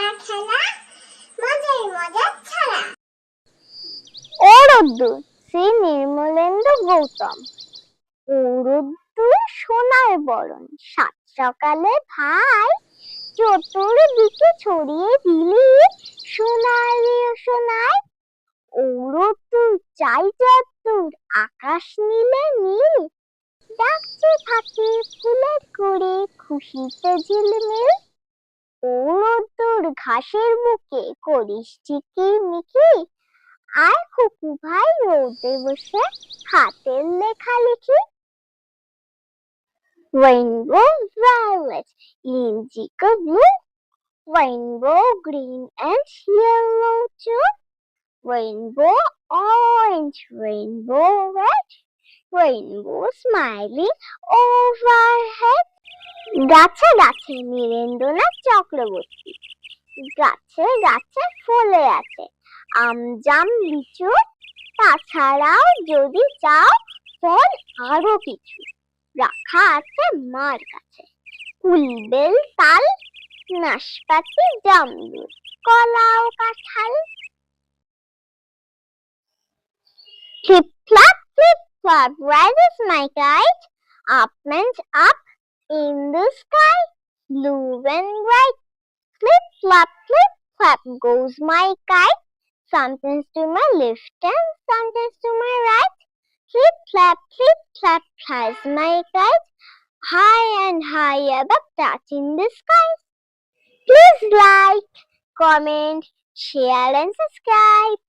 খেলা খেলা মজার মজার ছড়া। ও রোদ্দুর, শ্রী নির্মলেন্দু গৌতম। ও রোদ্দুর সোনার বরণ, সাত সকালে ভাই চতুর্দিকে ছড়িয়ে দিলি সোনালি সোনায়। ও রোদ্দুর চাই যদ্দূর আকাশ নীলে নীল, ডাকছে থাকে ফুলের করে খুশিতে ঝিলমিল। ও রোদ্দুর ঘাসের বুকে করিস ঝিকিমিকি, আর খুকু ভাই রোদে বসে হাতের লেখালেখি। Rainbow violet, indigo blue, rainbow green and yellow too, rainbow orange, rainbow red, rainbow smiling overhead. গাছে গাছে নীরেন্দ্রনাথ চক্রবর্তী, গাছে গাছে ফলে আছে আম জাম লিচু, তাছাড়াও যদি চাও ফল আরো কিছু রাখা আছে মার কাছে। কুলবেল তাল, নাশপাতি জামরুল, কলা ও কাঁঠাল। Flip flap rises my kite, up and up in the sky, blue and bright. Flip flap goes my kite, sometimes to my left and sometimes to my right. Flip flap flies my kite, high and high above, touching the skies. Please like, comment, share and subscribe.